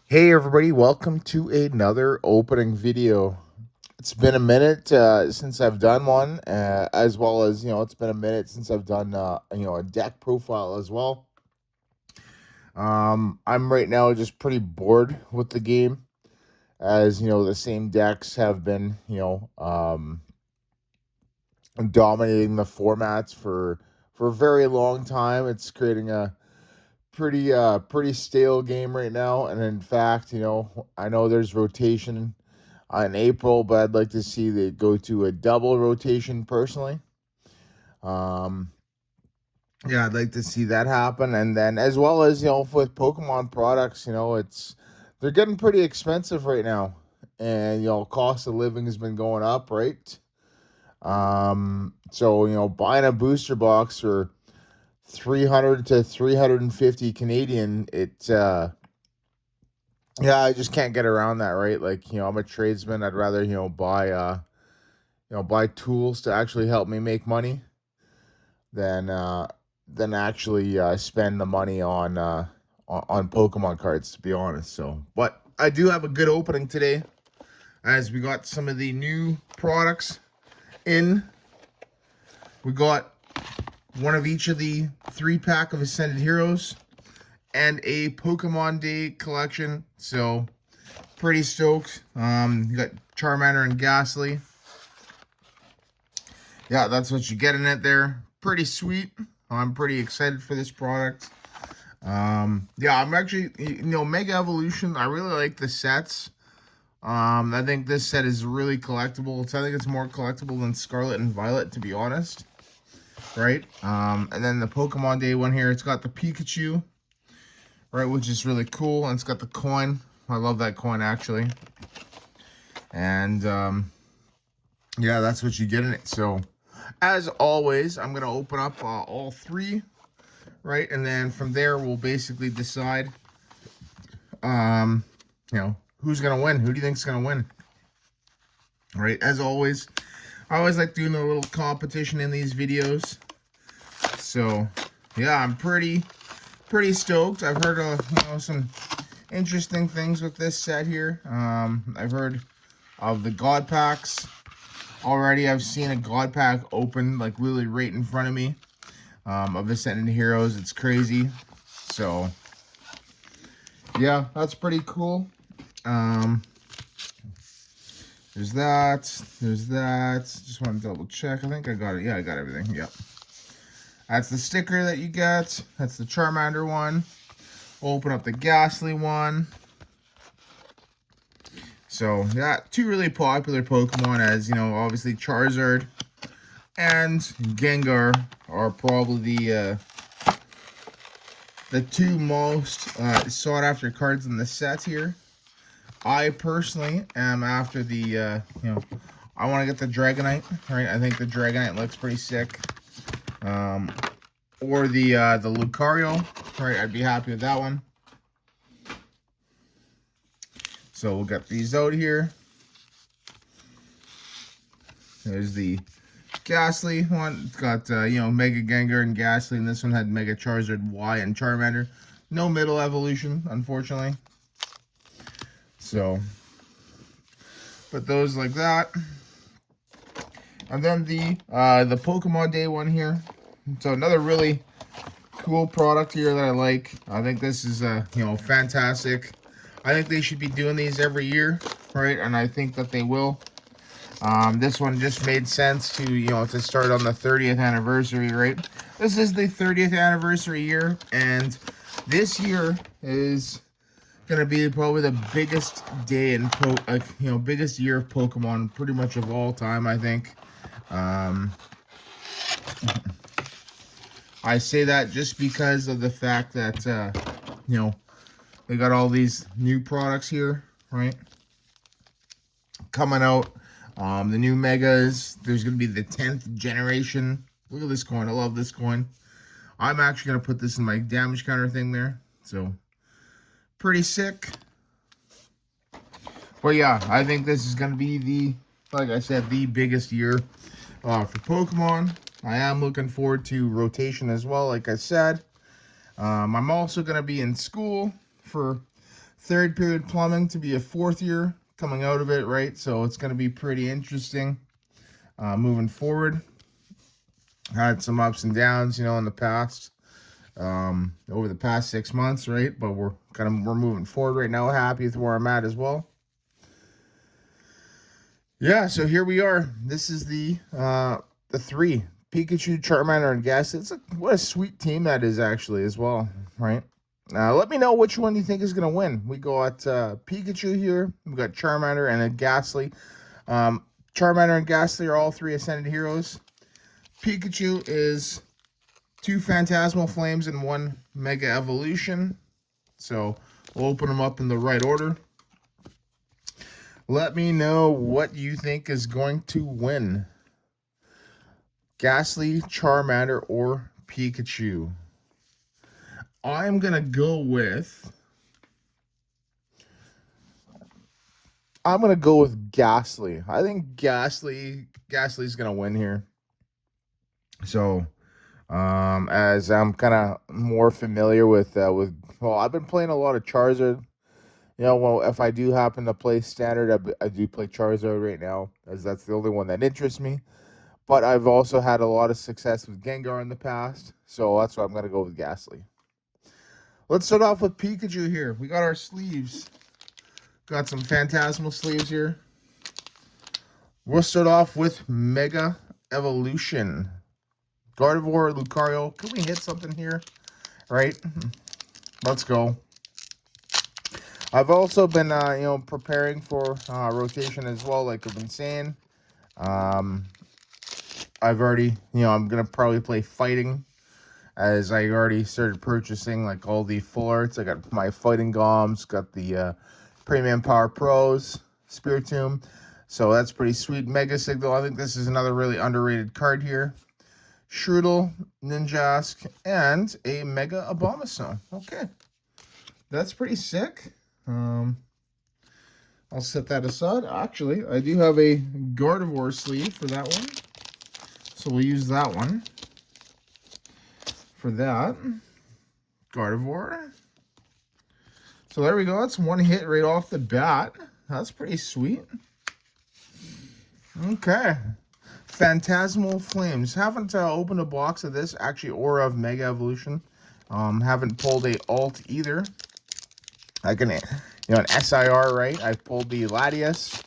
Hey everybody, welcome to another opening video. It's been a minute since I've done one, as well as, it's been a minute since I've done, a deck profile as well. I'm right now just pretty bored with the game, as, the same decks have been, dominating the formats for a very long time. It's creating a pretty stale game right now, and in fact, I know there's rotation in April, but I'd like to see they go to a double rotation personally. Um, yeah, I'd like to see that happen, and then as well as with Pokemon products, they're getting pretty expensive right now, and cost of living has been going up, right? So buying a booster box for 300 to 350 Canadian, yeah, I just can't get around that, right? Like, I'm a tradesman. I'd rather, buy tools to actually help me make money than actually spend the money on Pokemon cards, to be honest. So, but I do have a good opening today, as we got some of the new products in. We got one of each of the 3-pack of Ascended Heroes and a Pokemon Day collection. So pretty stoked. You got Charmander and Ghastly. Yeah, that's what you get in it there. Pretty sweet. I'm pretty excited for this product. Yeah, I'm actually, Mega Evolution, I really like the sets. I think this set is really collectible. I think it's more collectible than Scarlet and Violet, to be honest. Right? And then the Pokemon Day one here, it's got the Pikachu, right, which is really cool. And it's got the coin. I love that coin, actually. And, yeah, that's what you get in it. So, as always, I'm going to open up all three, right? And then from there, we'll basically decide, who's going to win. Who do you think's going to win? Right? As always, I always like doing a little competition in these videos. So, yeah, I'm pretty stoked. I've heard, some interesting things with this set here. I've heard of the God Packs. Already, I've seen a God Pack open, like, literally right in front of me, of Ascended Heroes. It's crazy. So, yeah, that's pretty cool. There's that. There's that. Just want to double check. I think I got it. Yeah, I got everything. Yep. That's the sticker that you get. That's the Charmander one. We'll open up the Ghastly one. So, yeah, two really popular Pokemon, as, obviously Charizard and Gengar are probably the two most sought after cards in the set here. I personally am after the, I want to get the Dragonite, right? I think the Dragonite looks pretty sick. Or the Lucario, right? I'd be happy with that one. So we'll get these out here. There's the Ghastly one. It's got, Mega Gengar and Ghastly, and this one had Mega Charizard, Y, and Charmander. No middle evolution, unfortunately. So, put those like that. And then the Pokemon Day one here. So another really cool product here that I like. I think this is, fantastic. I think they should be doing these every year, right? And I think that they will. This one just made sense to, to start on the 30th anniversary, right? This is the 30th anniversary year, and this year is gonna be probably the biggest day in biggest year of Pokemon pretty much of all time, I think. I say that just because of the fact that, they got all these new products here, right? Coming out. The new Megas. There's going to be the 10th generation. Look at this coin. I love this coin. I'm actually going to put this in my damage counter thing there. So, pretty sick. But yeah, I think this is going to be like I said, the biggest year for Pokemon. I am looking forward to rotation as well, like I said. I'm also going to be in school for third period plumbing to be a fourth year coming out of it, right? So it's going to be pretty interesting moving forward. Had some ups and downs, in the past, over the past 6 months, right? But we're moving forward right now. Happy with where I'm at as well. Yeah, so here we are. This is the 3 Pikachu, Charmander, and Gastly. What a sweet team that is, actually, as well, right? Let me know which one you think is going to win. We got Pikachu here. We got Charmander and a Gastly. Charmander and Gastly are all 3 Ascended Heroes. Pikachu is 2 Phantasmal Flames and 1 Mega Evolution. So we'll open them up in the right order. Let me know what you think is going to win. Gastly, Charmander, or Pikachu. I'm going to go with Gastly. I think Gastly's going to win here. So, as I'm kind of more familiar with I've been playing a lot of Charizard. If I do happen to play Standard, I do play Charizard right now, as that's the only one that interests me. But I've also had a lot of success with Gengar in the past, so that's why I'm going to go with Gastly. Let's start off with Pikachu here. We got our sleeves. Got some Phantasmal sleeves here. We'll start off with Mega Evolution. Gardevoir, Lucario. Can we hit something here? Right? Let's go. I've also been, preparing for rotation as well, like I've been saying. I've already, I'm going to probably play Fighting, as I already started purchasing, like, all the full arts. I got my Fighting Goms, got the Premium Power Pros, Spiritomb. So that's pretty sweet. Mega Signal, I think this is another really underrated card here. Shroodle, Ninjask, and a Mega Abomasnow. Okay. That's pretty sick. I'll set that aside. Actually, I do have a Gardevoir sleeve for that one. So we'll use that one for that. Gardevoir. So there we go. That's one hit right off the bat. That's pretty sweet. Okay. Phantasmal Flames. Haven't opened a box of this, actually, or of Mega Evolution. Haven't pulled a alt either. I can, an SIR, right? I've pulled the Latias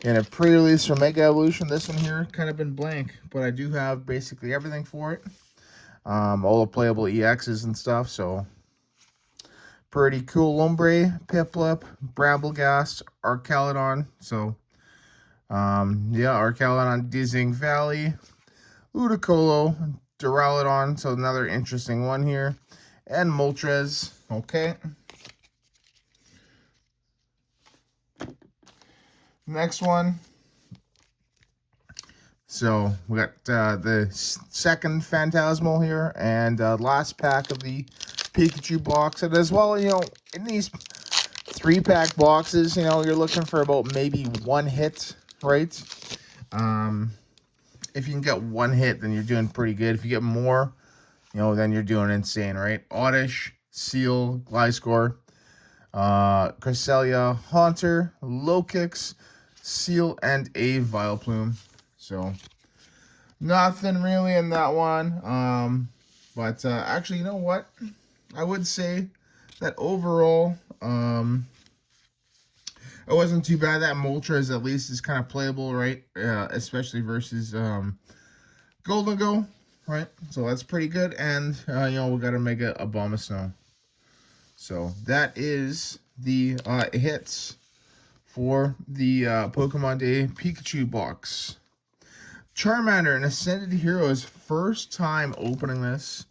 in a pre-release for Mega Evolution. This one here, kind of been blank, but I do have basically everything for it. All the playable EXs and stuff, so pretty cool. Lombre, Piplup, Brambleghast, Arcaludon. So, Arcaludon, Dizing Valley, Ludicolo, Duraludon. So another interesting one here. And Moltres. Okay. Next one. So we got the second Phantasmal here, and last pack of the Pikachu box. And as well, in these 3-pack boxes, you're looking for about maybe 1 hit, right? If you can get 1 hit, then you're doing pretty good. If you get more, then you're doing insane, right? Oddish, Seal, Gliscor, Cresselia, Haunter, Lokix, Seal, and a Vileplume. So, nothing really in that one. But actually, you know what? I would say that overall, it wasn't too bad. That Moltres at least is kind of playable, right? Especially versus Golden Go, right? So that's pretty good. And, we got to make a Abomasnow. So that is the hits for the Pokemon Day Pikachu box. Charmander, an Ascended Heroes, first time opening this.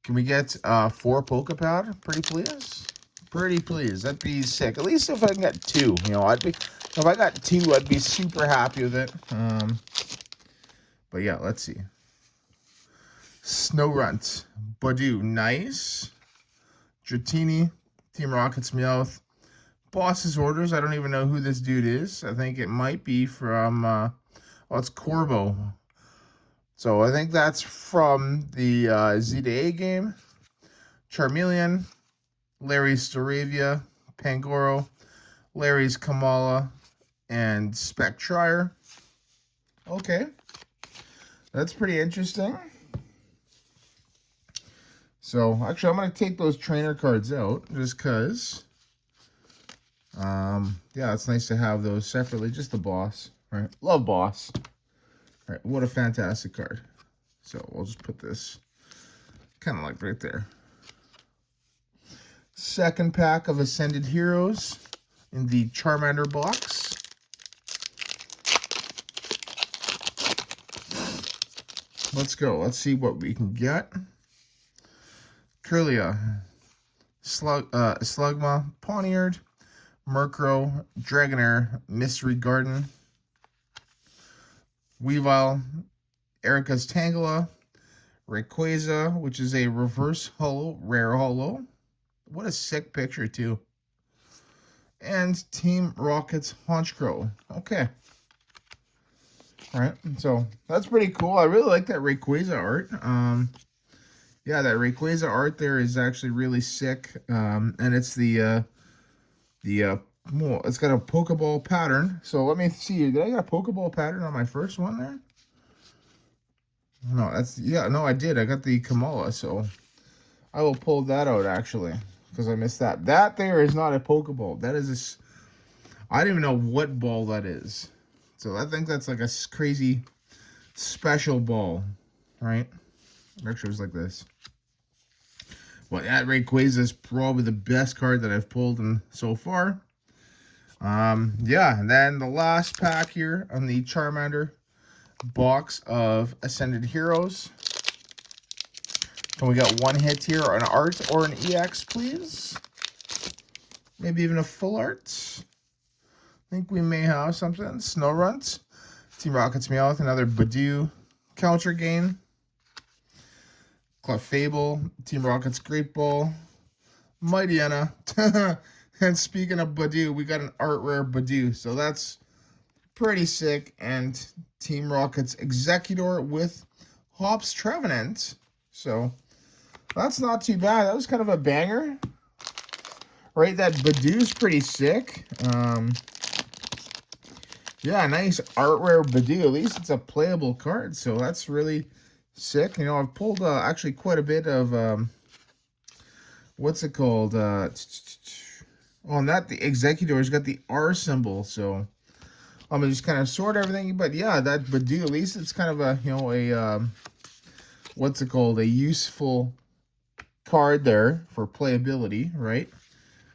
Can we get 4 Pokepad? Pretty please. Pretty please. That'd be sick. At least if I can get 2. If I got 2, I'd be super happy with it. But yeah, let's see. Snorunt, Badoo, nice. Dratini, Team Rocket's Meowth. Boss's Orders, I don't even know who this dude is. I think it might be from, it's Corbo. So I think that's from the Z to A game. Charmeleon, Larry's Staravia, Pangoro, Larry's Kamala, and Spectrier. Okay. That's pretty interesting. So, actually, I'm going to take those trainer cards out just because. Yeah, it's nice to have those separately. Just the boss, right? Love boss. All right, what a fantastic card. So, we'll just put this kind of like right there. Second pack of Ascended Heroes in the Charmander box. Let's go. Let's see what we can get. Kirlia, Slugma, Pawniard, Murkrow, Dragonair, Mystery Garden, Weavile, Erica's Tangela, Rayquaza, which is a reverse holo, rare holo. What a sick picture, too. And Team Rocket's Honchkrow. Okay. Alright, so that's pretty cool. I really like that Rayquaza art. Yeah, that Rayquaza art there is actually really sick. And it's well, it's got a Pokeball pattern. So let me see. Did I get a Pokeball pattern on my first one there? No, no, I did. I got the Kamala, so I will pull that out actually because I missed that. That there is not a Pokeball. That is I don't even know what ball that is. So I think that's like a crazy special ball, right? Actually, it was like this. Well, that Rayquaza is probably the best card that I've pulled in so far. Yeah, and then the last pack here on the Charmander box of Ascended Heroes. Can we get one hit here, an art or an EX, please? Maybe even a full art. I think we may have something. Snowrunt, Team Rocket's Meowth, another Badoo Counter Gain. Clefable, Team Rocket's Great Ball, Mightyena. And speaking of Badoo, we got an art rare Badoo, so that's pretty sick. And Team Rocket's Executor with Hops Trevenant. So that's not too bad. That was kind of a banger, right? That Badoo's pretty sick. Yeah, nice art rare Badoo. At least it's a playable card, so that's really sick. You know, I've pulled actually quite a bit of what's it called? On that, the Executor's got the R symbol, so I'm gonna just kind of sort everything. But yeah, that Badoo, at least it's kind of a, you know, a what's it called? A useful card there for playability, right?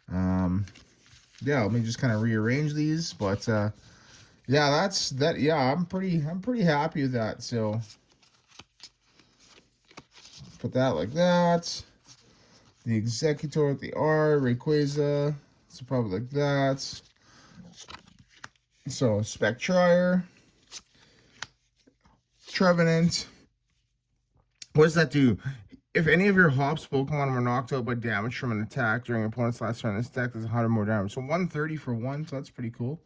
Yeah, let me just kind of rearrange these, but yeah, that's that. Yeah, I'm pretty happy with that. So put that like that. The Executor with the R, Rayquaza. So probably like that. So Spectrier, Trevenant. What does that do? If any of your Hops Pokemon were knocked out by damage from an attack during your opponent's last turn, this attack does 100 more damage. So 130 for one, so that's pretty cool.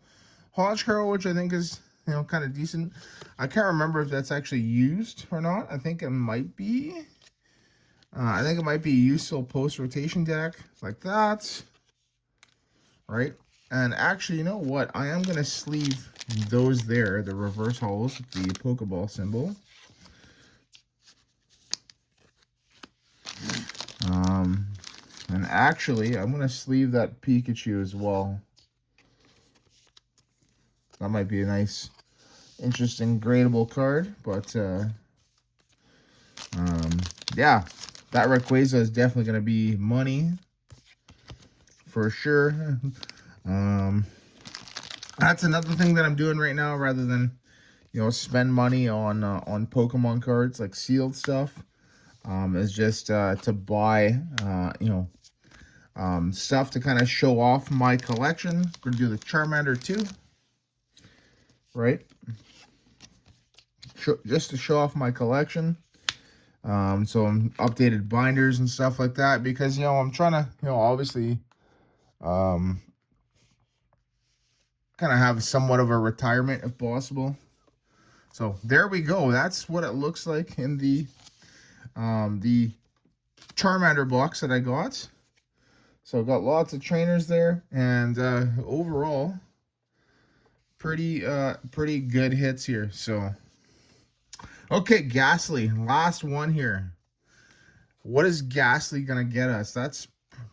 Honchkrow, which I think is, you know, kind of decent. I can't remember if that's actually used or not. I think it might be. I think it might be a useful post-rotation deck, like that. Right? And actually, you know what? I am going to sleeve those there, the reverse holos with the Pokeball symbol. And actually, I'm going to sleeve that Pikachu as well. That might be a nice, interesting, gradable card. But, yeah, that Rayquaza is definitely going to be money. For sure. That's another thing that I'm doing right now, rather than, you know, spend money on Pokemon cards, like sealed stuff. Is just to buy, you know, stuff to kind of show off my collection. We're going to do the Charmander too, right? Just to show off my collection. So I'm updated binders and stuff like that, because, you know, I'm trying to, you know, obviously, kind of have somewhat of a retirement if possible. So there we go. That's what it looks like in the Charmander box that I got. So got lots of trainers there, and overall, pretty good hits here. So, okay, Ghastly, last one here. What is Ghastly gonna get us? That's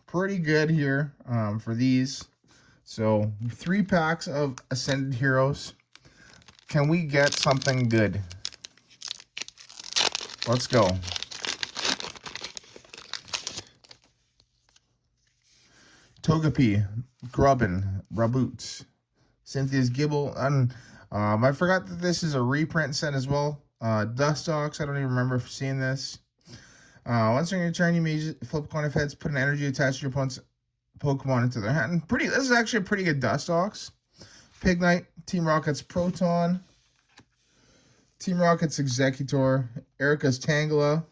pretty good here for these. So 3 packs of Ascended Heroes. Can we get something good? Let's go. Togepi, Grubbin, Raboot, Cynthia's Gibble, and I forgot that this is a reprint set as well. Dustox, I don't even remember seeing this. Once in your turn, you may flip a coin of heads, put an energy attached to your opponent's Pokemon into their hand. This is actually a pretty good Dustox. Pignite, Team Rocket's Proton, Team Rocket's Executor, Erica's Tangela,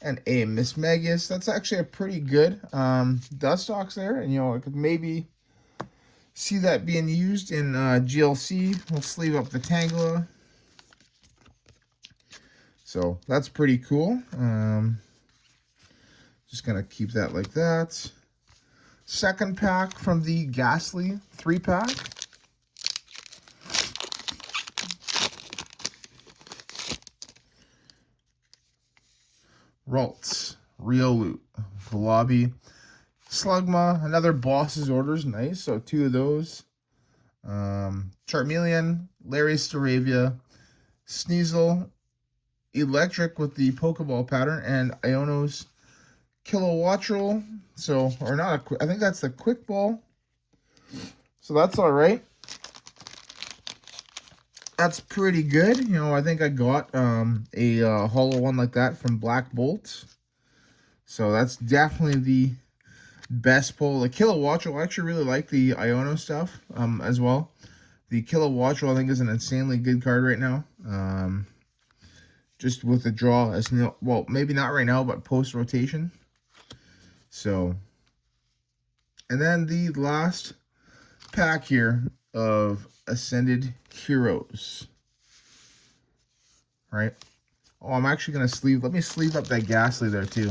and a Miss Magus. That's actually a pretty good Dustox there, and I could maybe see that being used in GLC. We'll sleeve up the Tangela. So that's pretty cool. Just gonna keep that like that. Second pack from the Ghastly 3-pack. Ralts, Riolu, Volabi, Slugma, another Boss's Orders, nice. So 2 of those. Charmeleon, Larry Staravia, Sneasel, Electric with the Pokeball pattern, and Iono's Kilowattrel. So, or not I think that's the Quick Ball. So that's all right. That's pretty good. I think I got a hollow one like that from Black Bolt. So that's definitely the best pull. The Kilowattrel, I actually really like the Iono stuff as well. The Kilowattrel, I think, is an insanely good card right now. Just with the draw, as well, maybe not right now, but post-rotation. So, and then the last pack here of Ascended Heroes. Right? Oh, I'm actually going to let me sleeve up that Ghastly there too.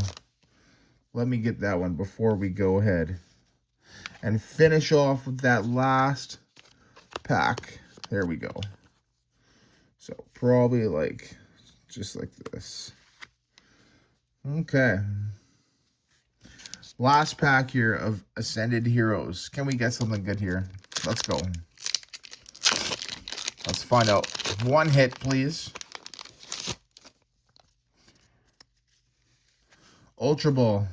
Let me get that one before we go ahead and finish off with that last pack. There we go. So probably just like this. Okay. Last pack here of Ascended Heroes. Can we get something good here? Let's go. Let's find out. One hit, please. Ultra Ball,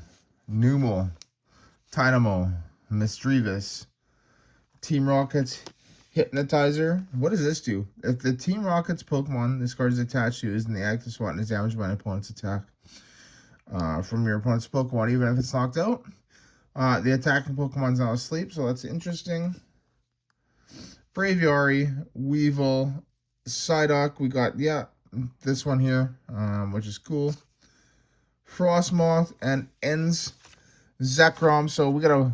Numel, Dynamo, Misdreavus, Team Rocket's Hypnotizer. What does this do? If the Team Rocket's Pokemon this card is attached to is in the active spot and is damaged by an opponent's attack from your opponent's Pokemon, even if it's knocked out, the attacking Pokemon's now asleep, so that's interesting. Braviary, Weevil, Psyduck. We got, this one here, which is cool. Frostmoth and Ends Zekrom. So we got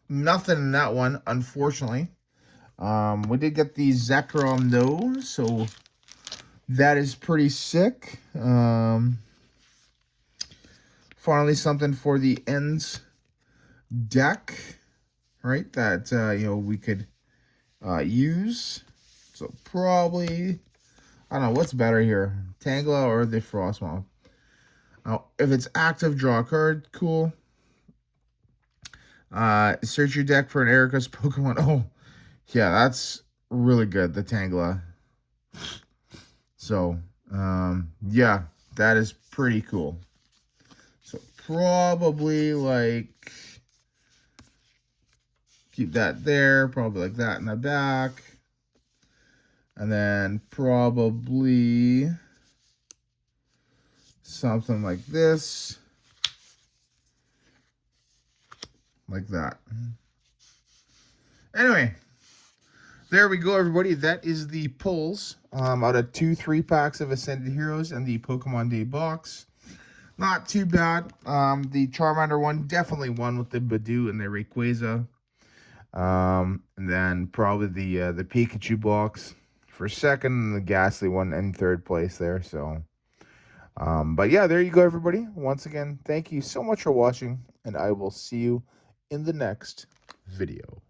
nothing in that one, unfortunately. We did get the Zekrom though, so that is pretty sick. Finally, something for the Ends deck, right? That we could use. So probably, I don't know what's better here, Tangela or the Frostmoth. Now, if it's active, draw a card. Cool. Search your deck for an Erica's Pokemon. Oh, yeah, that's really good, the Tangela. So, yeah, that is pretty cool. So, probably, keep that there. Probably like that in the back. And then probably something like this. Like that. Anyway, there we go, everybody. That is the pulls out of 2 3-packs of Ascended Heroes and the Pokemon Day box. Not too bad. The Charmander one definitely won with the Badoo and the Rayquaza. And then probably the Pikachu box for second, and the Ghastly one in third place there. So, but yeah, there you go, everybody. Once again, thank you so much for watching, and I will see you in the next video.